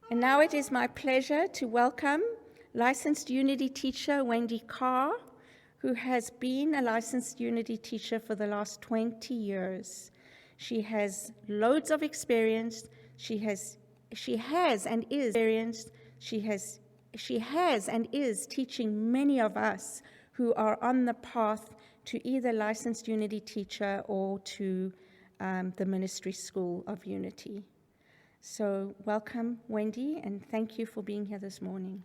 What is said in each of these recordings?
And now it is my pleasure to welcome licensed Unity teacher Wendy Carr, who has been a licensed Unity teacher for the last 20 years. She has loads of experience. She has and is teaching many of us who are on the path to either licensed Unity teacher or to the ministry school of Unity. So welcome, Wendy, and thank you for being here this morning.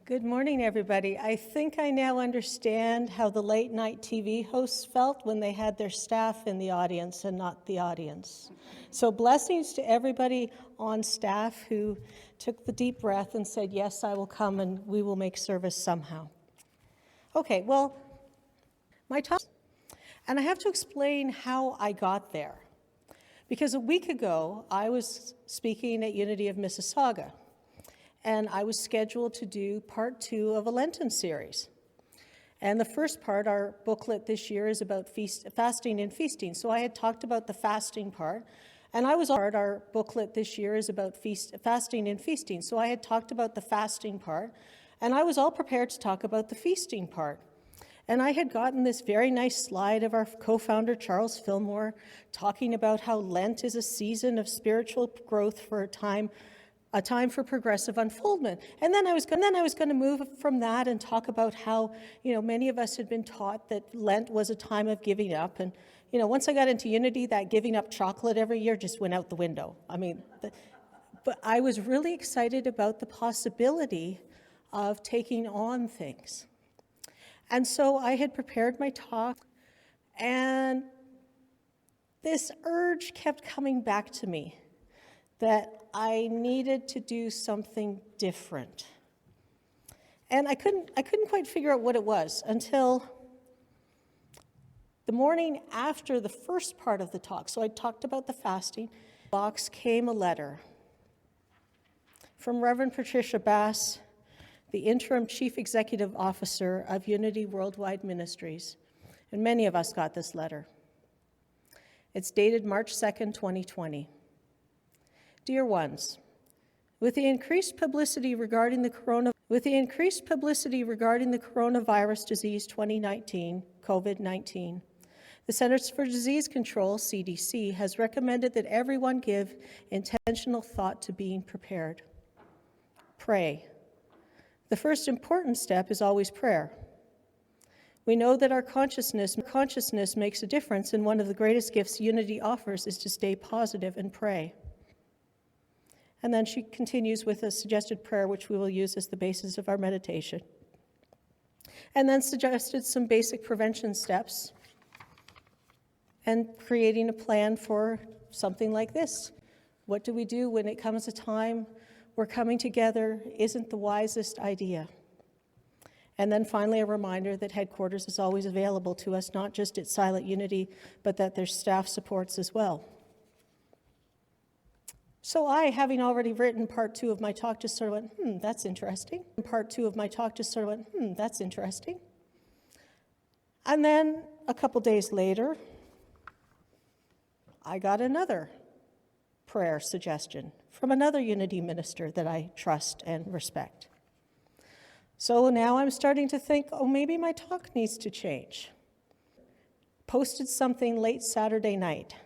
Good morning, everybody. I think I now understand how the late-night TV hosts felt when they had their staff in the audience and not the audience. So blessings to everybody on staff who took the deep breath and said, yes, I will come and we will make service somehow. Okay, well, my talk, and I have to explain how I got there. Because a week ago, I was speaking at Unity of Mississauga, and I was scheduled to do part 2 of a Lenten series. And the first part, our booklet this year, is about fasting and feasting. So I had talked about the fasting part, and our booklet this year is about fasting and feasting. So I had talked about the fasting part, and I was all prepared to talk about the feasting part. And I had gotten this very nice slide of our co-founder, Charles Fillmore, talking about how Lent is a season of spiritual growth for a time for progressive unfoldment. And then I was going to move from that and talk about how, many of us had been taught that Lent was a time of giving up. And, once I got into Unity, that giving up chocolate every year just went out the window. But I was really excited about the possibility of taking on things. And so I had prepared my talk, and this urge kept coming back to me that I needed to do something different. And I couldn't quite figure out what it was until the morning after the first part of the talk. So I talked about the fasting. Box came a letter from Reverend Patricia Bass, the interim chief executive officer of Unity Worldwide Ministries. And many of us got this letter. It's dated March 2nd, 2020. Dear ones, with the increased publicity regarding the coronavirus disease 2019, COVID-19, the Centers for Disease Control, CDC, has recommended that everyone give intentional thought to being prepared. Pray. The first important step is always prayer. We know that our consciousness makes a difference, and one of the greatest gifts Unity offers is to stay positive and pray. And then she continues with a suggested prayer, which we will use as the basis of our meditation. And then suggested some basic prevention steps and creating a plan for something like this. What do we do when it comes a time where coming together isn't the wisest idea? And then finally, a reminder that headquarters is always available to us, not just at Silent Unity, but that there's staff supports as well. So I, having already written part 2 of my talk, just sort of went, that's interesting. That's interesting. And then a couple days later, I got another prayer suggestion from another Unity minister that I trust and respect. So now I'm starting to think, maybe my talk needs to change. Posted something late Saturday night.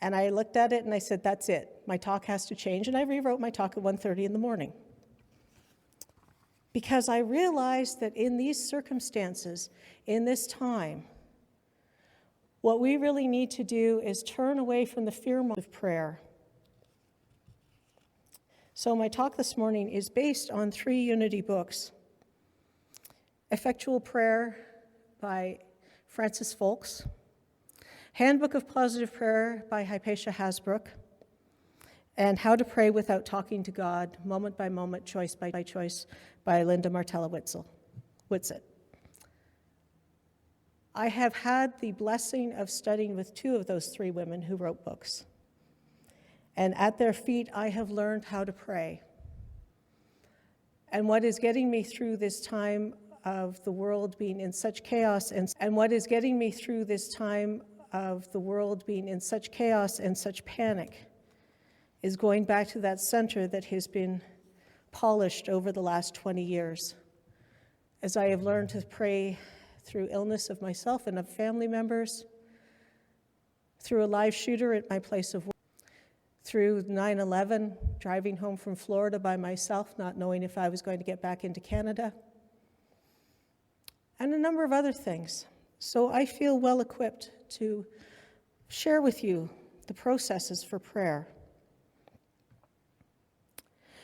And I looked at it and I said, that's it. My talk has to change. And I rewrote my talk at 1:30 in the morning. Because I realized that in these circumstances, in this time, what we really need to do is turn away from the fear mode of prayer. So my talk this morning is based on 3 Unity books. Effectual Prayer by Francis Folks, Handbook of Positive Prayer by Hypatia Hasbrook, and How to Pray Without Talking to God, Moment by Moment, Choice by Choice by Linda Martella Whitsitt. I have had the blessing of studying with 2 of those 3 women who wrote books. And at their feet, I have learned how to pray. And what is getting me through this time of the world being in such chaos, and what is getting me through this time of the world being in such chaos and such panic is going back to that center that has been polished over the last 20 years. As I have learned to pray through illness of myself and of family members, through a live shooter at my place of work, through 9/11, driving home from Florida by myself, not knowing if I was going to get back into Canada, and a number of other things. So I feel well equipped to share with you the processes for prayer.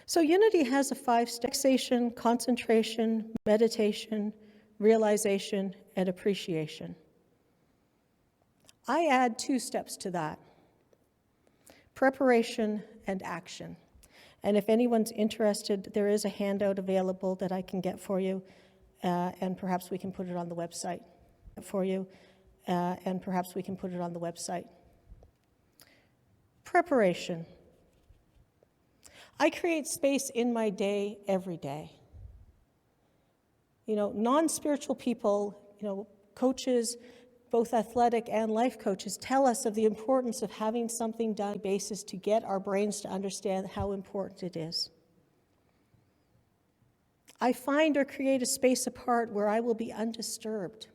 So Unity has a 5-step: relaxation, concentration, meditation, realization, and appreciation. I add 2 steps to that: preparation and action. And if anyone's interested, there is a handout available that I can get for you, and perhaps we can put it on the website for you, and perhaps we can put it on the website. Preparation. I create space in my day every day. Non-spiritual people, coaches, both athletic and life coaches, tell us of the importance of having something done on a basis to get our brains to understand how important it is. I find or create a space apart where I will be undisturbed.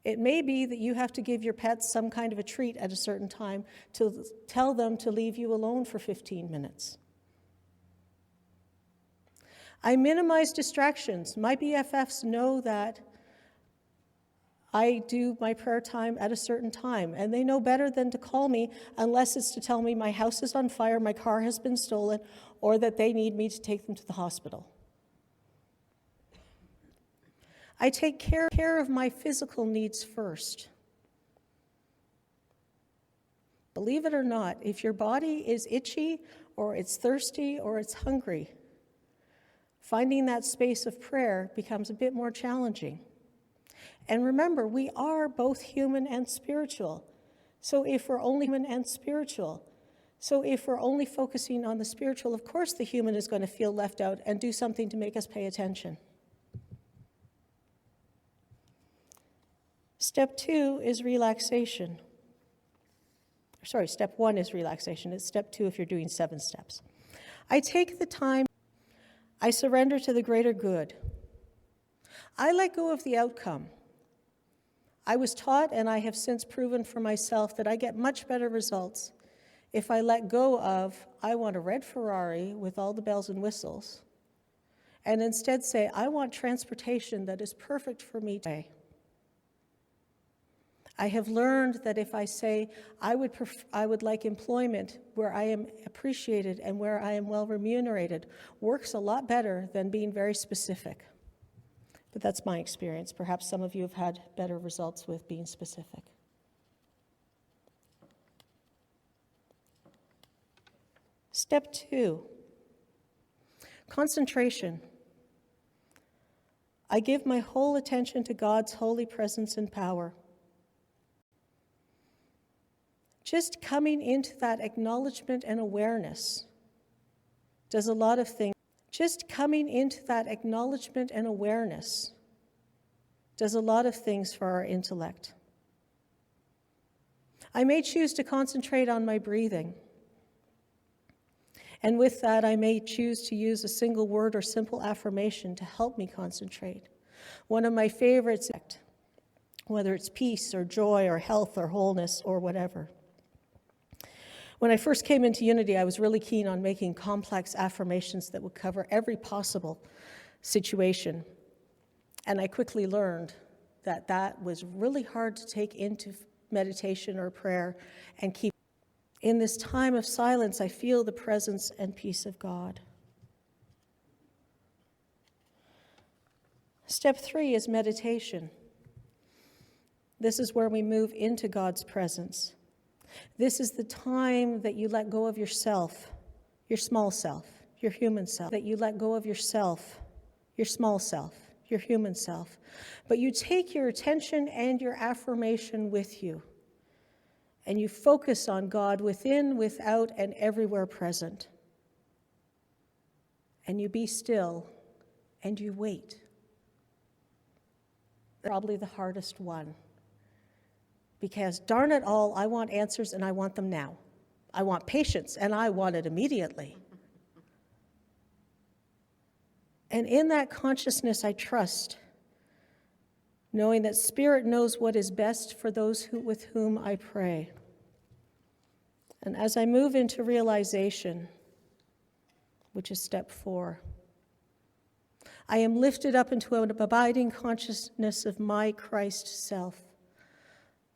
It may be that you have to give your pets some kind of a treat at a certain time to tell them to leave you alone for 15 minutes. I minimize distractions. My BFFs know that I do my prayer time at a certain time, and they know better than to call me unless it's to tell me my house is on fire, my car has been stolen, or that they need me to take them to the hospital. I take care of my physical needs first. Believe it or not, if your body is itchy, or it's thirsty, or it's hungry, finding that space of prayer becomes a bit more challenging. And remember, we are both human and spiritual. So if we're only focusing on the spiritual, of course the human is going to feel left out and do something to make us pay attention. Step 2 is relaxation. Sorry, step 1 is relaxation. It's step 2 if you're doing 7 steps. I take the time. I surrender to the greater good. I let go of the outcome. I was taught, and I have since proven for myself, that I get much better results if I let go of, I want a red Ferrari with all the bells and whistles, and instead say, I want transportation that is perfect for me today. I have learned that if I say, I would like employment where I am appreciated and where I am well remunerated, works a lot better than being very specific. But that's my experience. Perhaps some of you have had better results with being specific. Step 2, concentration. I give my whole attention to God's holy presence and power. Just coming into that acknowledgement and awareness does a lot of things. Just coming into that acknowledgement and awareness does a lot of things for our intellect. I may choose to concentrate on my breathing. And with that, I may choose to use a single word or simple affirmation to help me concentrate. One of my favorites, whether it's peace or joy or health or wholeness or whatever. When I first came into Unity, I was really keen on making complex affirmations that would cover every possible situation. And I quickly learned that that was really hard to take into meditation or prayer and keep. In this time of silence, I feel the presence and peace of God. Step 3 is meditation. This is where we move into God's presence. This is the time that you let go of yourself, your small self, your human self, that you let go of yourself, your small self, your human self. But you take your attention and your affirmation with you, and you focus on God within, without, and everywhere present. And you be still, and you wait. Probably the hardest one. Because darn it all, I want answers and I want them now. I want patience and I want it immediately. And in that consciousness, I trust, knowing that Spirit knows what is best for those with whom I pray. And as I move into realization, which is step 4, I am lifted up into an abiding consciousness of my Christ self.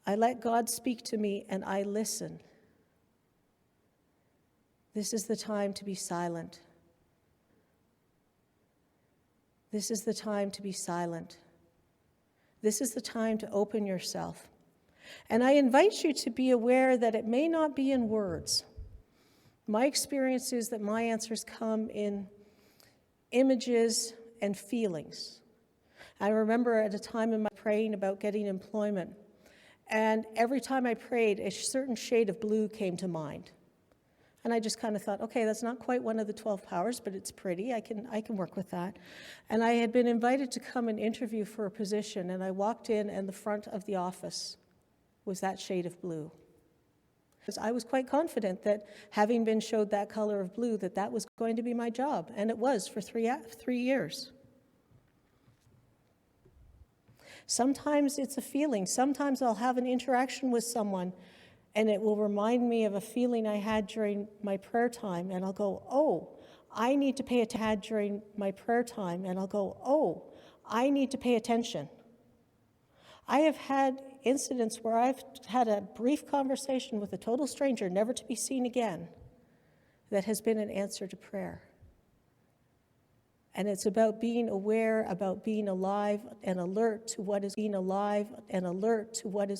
I let God speak to me and I listen. This is the time to be silent. This is the time to be silent. This is the time to open yourself. And I invite you to be aware that it may not be in words. My experience is that my answers come in images and feelings. I remember at a time in my praying about getting employment, and every time I prayed, a certain shade of blue came to mind. And I just kind of thought, okay, that's not quite one of the 12 powers, but it's pretty. I can work with that. And I had been invited to come and interview for a position, and I walked in, and the front of the office was that shade of blue. Because I was quite confident that, having been showed that color of blue, that was going to be my job, and it was for 3 years. Sometimes it's a feeling. Sometimes I'll have an interaction with someone, and it will remind me of a feeling I had during my prayer time, and I'll go, oh, I need to pay attention during my prayer time, and I'll go, oh, I need to pay attention. I have had incidents where I've had a brief conversation with a total stranger, never to be seen again, that has been an answer to prayer. And it's about being aware, about being alive and alert to what is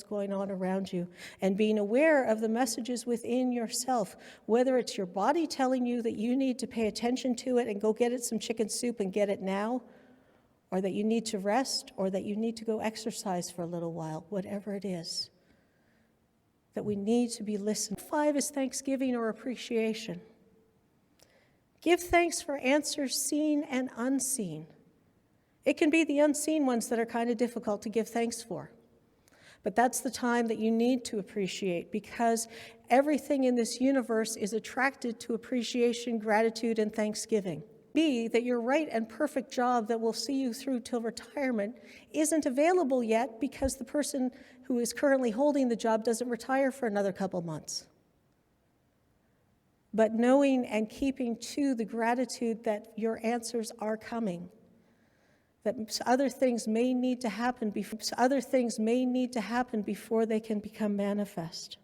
going on around you, and being aware of the messages within yourself, whether it's your body telling you that you need to pay attention to it and go get it some chicken soup and get it now, or that you need to rest, or that you need to go exercise for a little while, whatever it is, that we need to be listening. 5 is thanksgiving or appreciation. Give thanks for answers seen and unseen. It can be the unseen ones that are kind of difficult to give thanks for. But that's the time that you need to appreciate, because everything in this universe is attracted to appreciation, gratitude, and thanksgiving. Be that your right and perfect job that will see you through till retirement isn't available yet because the person who is currently holding the job doesn't retire for another couple months. But knowing and keeping to the gratitude that your answers are coming, that other things may need to happen before they can become manifest.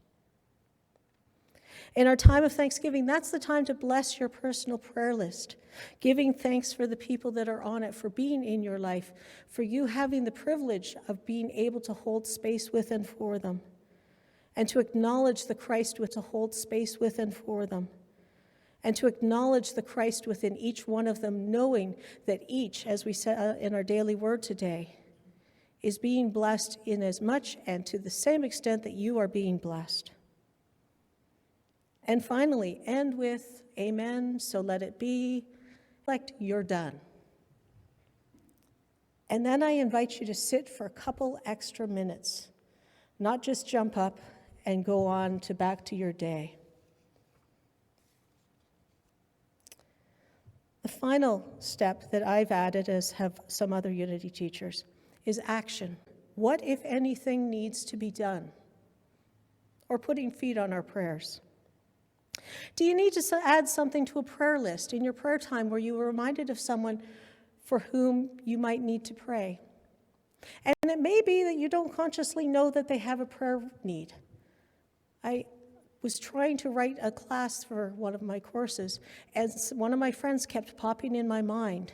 In our time of Thanksgiving, that's the time to bless your personal prayer list, giving thanks for the people that are on it, for being in your life, for you having the privilege of being able to hold space with and for them, and to acknowledge the Christ to hold space with and for them, and to acknowledge the Christ within each one of them, knowing that each, as we said in our daily word today, is being blessed in as much and to the same extent that you are being blessed. And finally, end with, amen, so let it be, like you're done. And then I invite you to sit for a couple extra minutes, not just jump up and go on to back to your day. The final step that I've added, as have some other Unity teachers, is action. What, if anything, needs to be done? Or putting feet on our prayers. Do you need to add something to a prayer list in your prayer time where you were reminded of someone for whom you might need to pray? And it may be that you don't consciously know that they have a prayer need. I was trying to write a class for one of my courses, and one of my friends kept popping in my mind.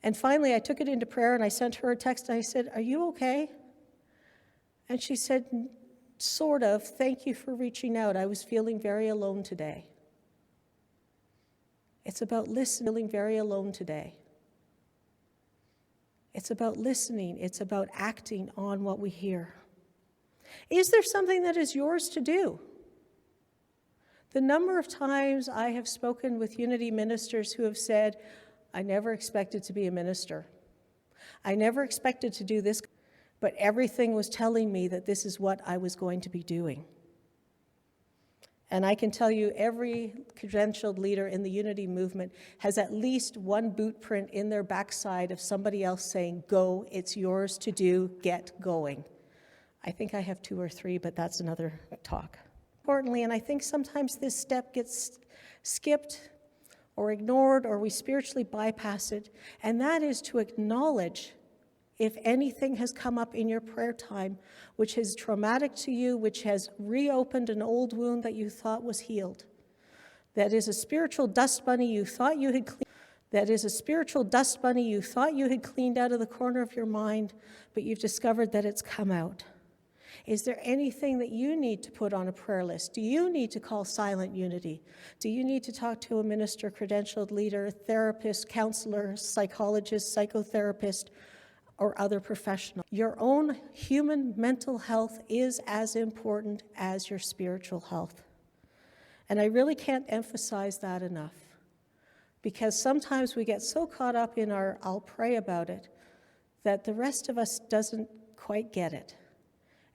And finally, I took it into prayer, and I sent her a text, and I said, "Are you okay?" And she said, "Sort of. Thank you for reaching out. I was feeling very alone today." It's about listening, feeling very alone today. It's about listening. It's about acting on what we hear. Is there something that is yours to do? The number of times I have spoken with Unity ministers who have said, "I never expected to be a minister. I never expected to do this." but everything was telling me that this is what I was going to be doing. And I can tell you every credentialed leader in the unity movement has at least one boot print in their backside of somebody else saying, go, it's yours to do, get going. I think I have 2 or 3, but that's another talk. Importantly, and I think sometimes this step gets skipped or ignored, or we spiritually bypass it, and that is to acknowledge if anything has come up in your prayer time which is traumatic to you, which has reopened an old wound that you thought was healed. That is a spiritual dust bunny you thought you had cleaned. That is a spiritual dust bunny you thought you had cleaned out of the corner of your mind, but you've discovered that it's come out. Is there anything that you need to put on a prayer list? Do you need to call Silent Unity? Do you need to talk to a minister, credentialed leader, therapist, counselor, psychologist, psychotherapist, or other professional? Your own human mental health is as important as your spiritual health. And I really can't emphasize that enough, because sometimes we get so caught up in our I'll pray about it that the rest of us doesn't quite get it.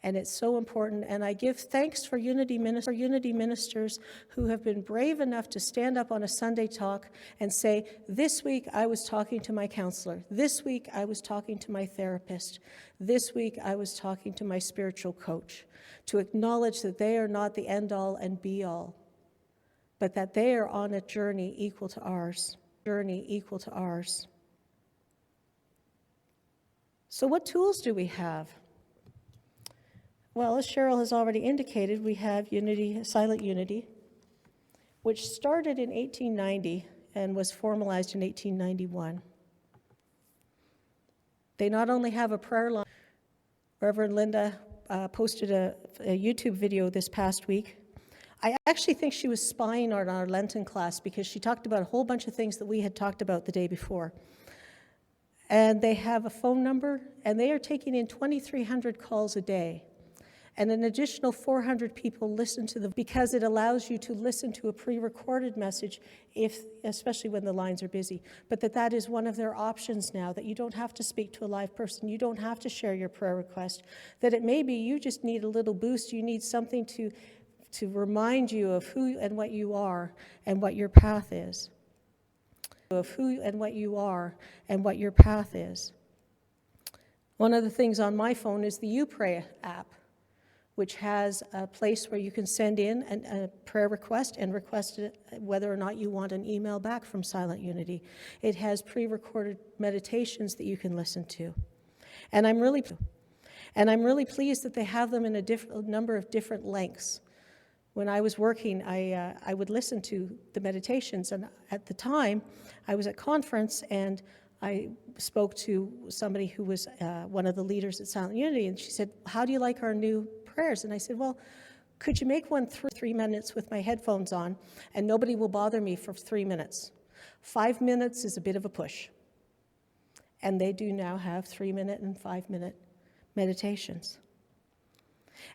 And it's so important, and I give thanks for unity ministers who have been brave enough to stand up on a Sunday talk and say, this week I was talking to my counselor, this week I was talking to my therapist, this week I was talking to my spiritual coach, to acknowledge that they are not the end-all and be-all, but that they are on a journey equal to ours. So what tools do we have? Well, as Cheryl has already indicated, we have Unity, Silent Unity, which started in 1890 and was formalized in 1891. They not only have a prayer line. Reverend Linda posted a YouTube video this past week. I actually think she was spying on our Lenten class because she talked about a whole bunch of things that we had talked about the day before. And they have a phone number, and they are taking in 2,300 calls a day. And an additional 400 people listen to because it allows you to listen to a pre-recorded message, especially when the lines are busy. But that is one of their options now, that you don't have to speak to a live person, you don't have to share your prayer request, that it may be you just need a little boost, you need something to remind you of who and what you are and what your path is. One of the things on my phone is the You Pray app, which has a place where you can send in a prayer request and request whether or not you want an email back from Silent Unity. It has pre-recorded meditations that you can listen to. And I'm really pleased that they have them in a number of different lengths. When I was working, I would listen to the meditations, and at the time, I was at conference, and I spoke to somebody who was one of the leaders at Silent Unity, and she said, how do you like our new prayers? And I said, well, could you make one 3 minutes with my headphones on, and nobody will bother me for 3 minutes? 5 minutes is a bit of a push. And they do now have 3-minute and 5-minute meditations.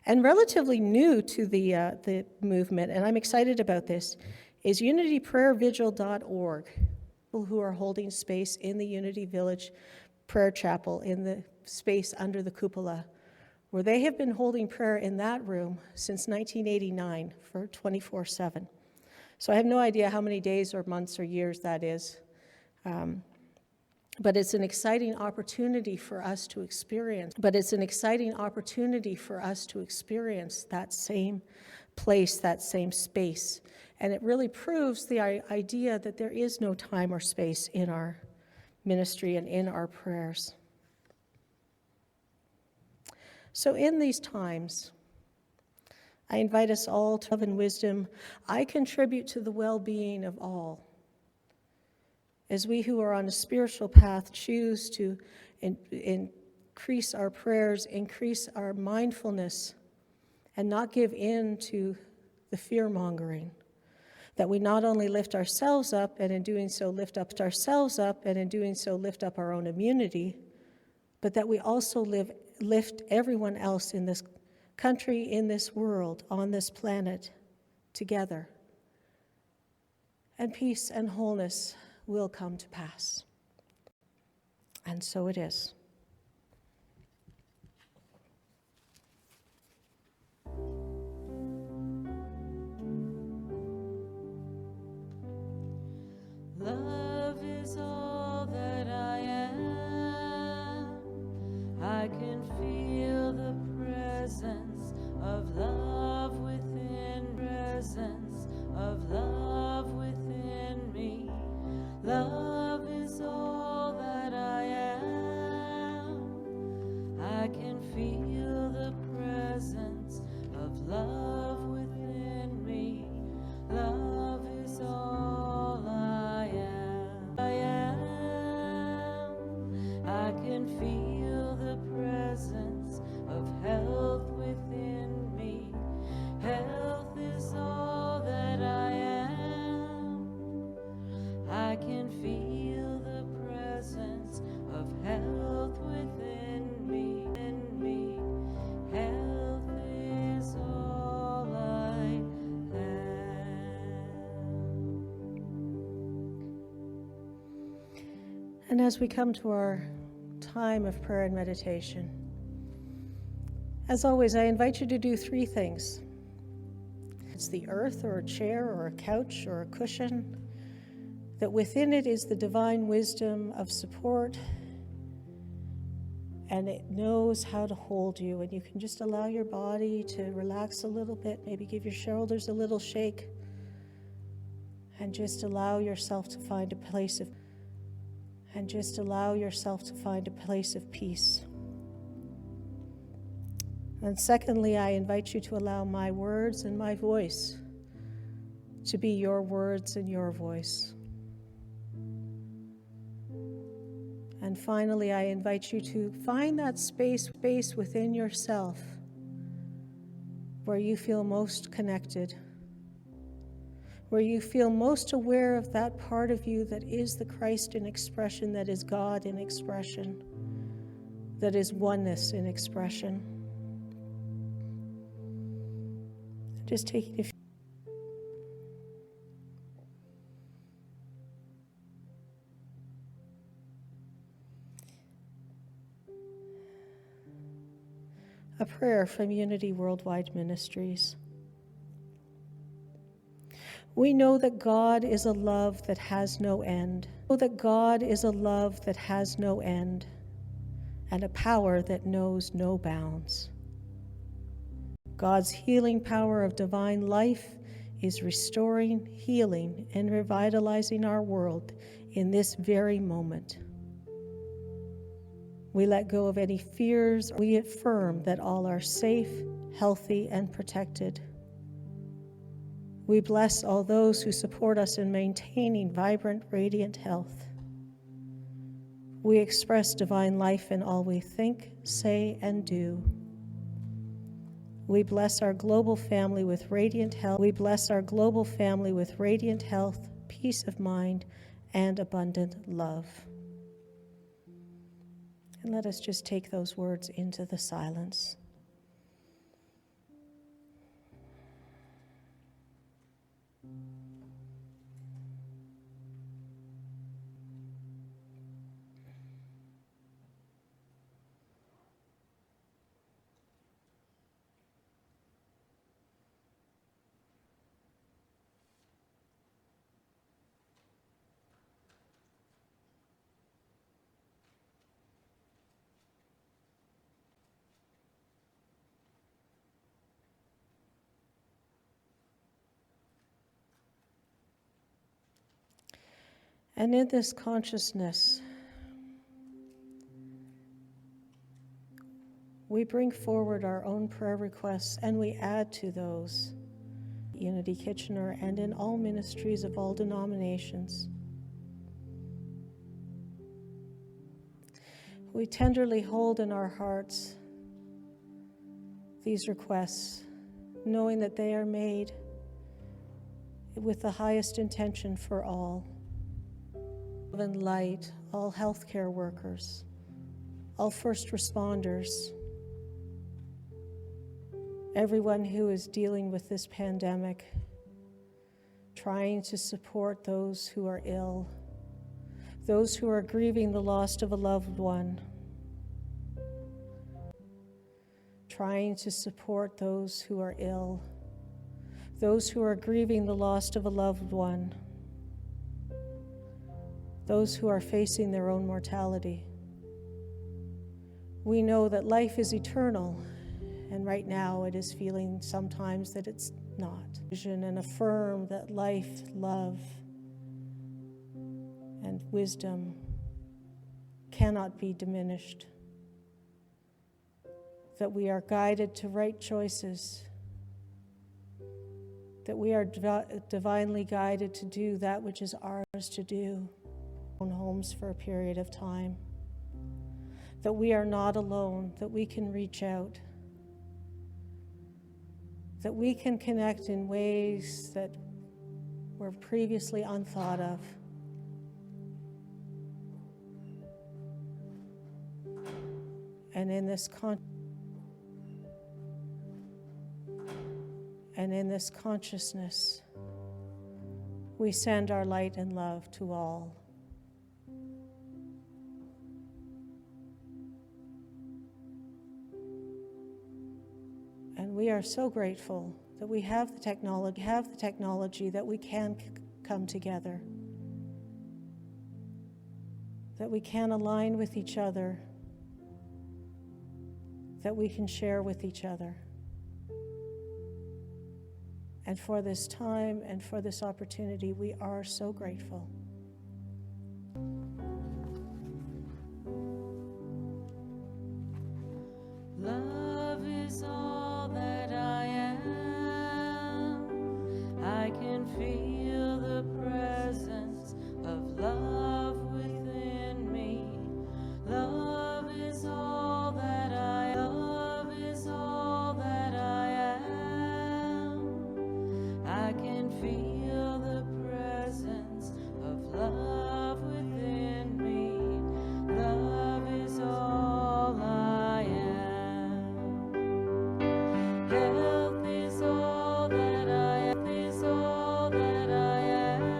And relatively new to the movement, and I'm excited about this, is unityprayervigil.org, people who are holding space in the Unity Village Prayer Chapel, in the space under the cupola, where they have been holding prayer in that room since 1989 for 24/7. So I have no idea how many days or months or years that is, but it's an exciting opportunity for us to experience. That same place, that same space. And it really proves the idea that there is no time or space in our ministry and in our prayers. So in these times, I invite us all to love and wisdom. I contribute to the well-being of all. As we who are on a spiritual path choose to increase our prayers, increase our mindfulness, and not give in to the fear-mongering, that we not only lift ourselves up, and in doing so lift up our own immunity, but that we also lift everyone else in this country, in this world, on this planet, together. And peace and wholeness will come to pass. And so it is. I can feel the presence of love within, presence of love within me. Love is all that I am. I can feel the presence of love within me. Love is all I am. I can feel the presence of health within me. Health is all that I am. I can feel the presence of health within me. Health is all I am. And as we come to our time of prayer and meditation, as always, I invite you to do 3 things. It's the earth or a chair or a couch or a cushion, that within it is the divine wisdom of support, and it knows how to hold you. And you can just allow your body to relax a little bit, maybe give your shoulders a little shake, and just allow yourself to find a place of peace. And secondly, I invite you to allow my words and my voice to be your words and your voice. And finally, I invite you to find that space within yourself where you feel most connected, where you feel most aware of that part of you that is the Christ in expression, that is God in expression, that is oneness in expression. Just taking a few. A prayer from Unity Worldwide Ministries. We know that God is a love that has no end. We know that God is a love that has no end, and a power that knows no bounds. God's healing power of divine life is restoring, healing, and revitalizing our world in this very moment. We let go of any fears. We affirm that all are safe, healthy, and protected. We bless all those who support us in maintaining vibrant, radiant health. We express divine life in all we think, say, and do. We bless our global family with radiant health. We bless our global family with radiant health, peace of mind, and abundant love. And let us just take those words into the silence. And in this consciousness, we bring forward our own prayer requests and we add to those. Unity Kitchener and in all ministries of all denominations. We tenderly hold in our hearts these requests, knowing that they are made with the highest intention for all. Love and light, all healthcare workers, all first responders, everyone who is dealing with this pandemic, trying to support those who are ill, those who are grieving the loss of a loved one, trying to support those who are ill, those who are grieving the loss of a loved one, those who are facing their own mortality, We know that life is eternal, and right now it is feeling sometimes that it's not. And affirm that life, love, and wisdom cannot be diminished. That we are guided to right choices. That we are divinely guided to do that which is ours to do. Own homes for a period of time. That we are not alone, that we can reach out. That we can connect in ways that were previously unthought of. And in this consciousness, we send our light and love to all. And we are so grateful that we have the technology that we can come together, that we can align with each other, that we can share with each other. And for this time and for this opportunity, we are so grateful. Love is all that I am. I can feel the presence of love within me. Love is all that I love is all that I am. I can feel the presence of love within me. Love is all I am. Health is all that I is all that I am.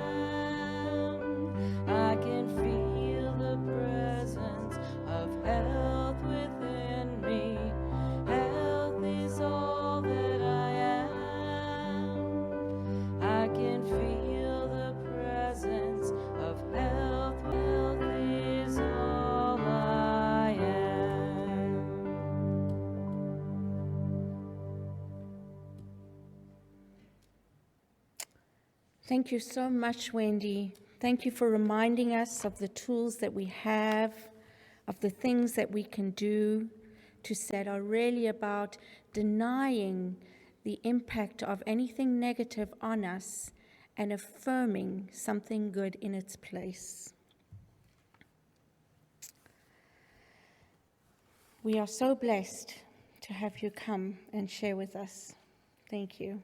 I can feel the presence of health within me. Health is all that I am. I can feel the presence of health. Health is all I am. Thank you so much, Wendy. Thank you for reminding us of the tools that we have, of the things that we can do to set are really about denying the impact of anything negative on us and affirming something good in its place. We are so blessed to have you come and share with us. Thank you.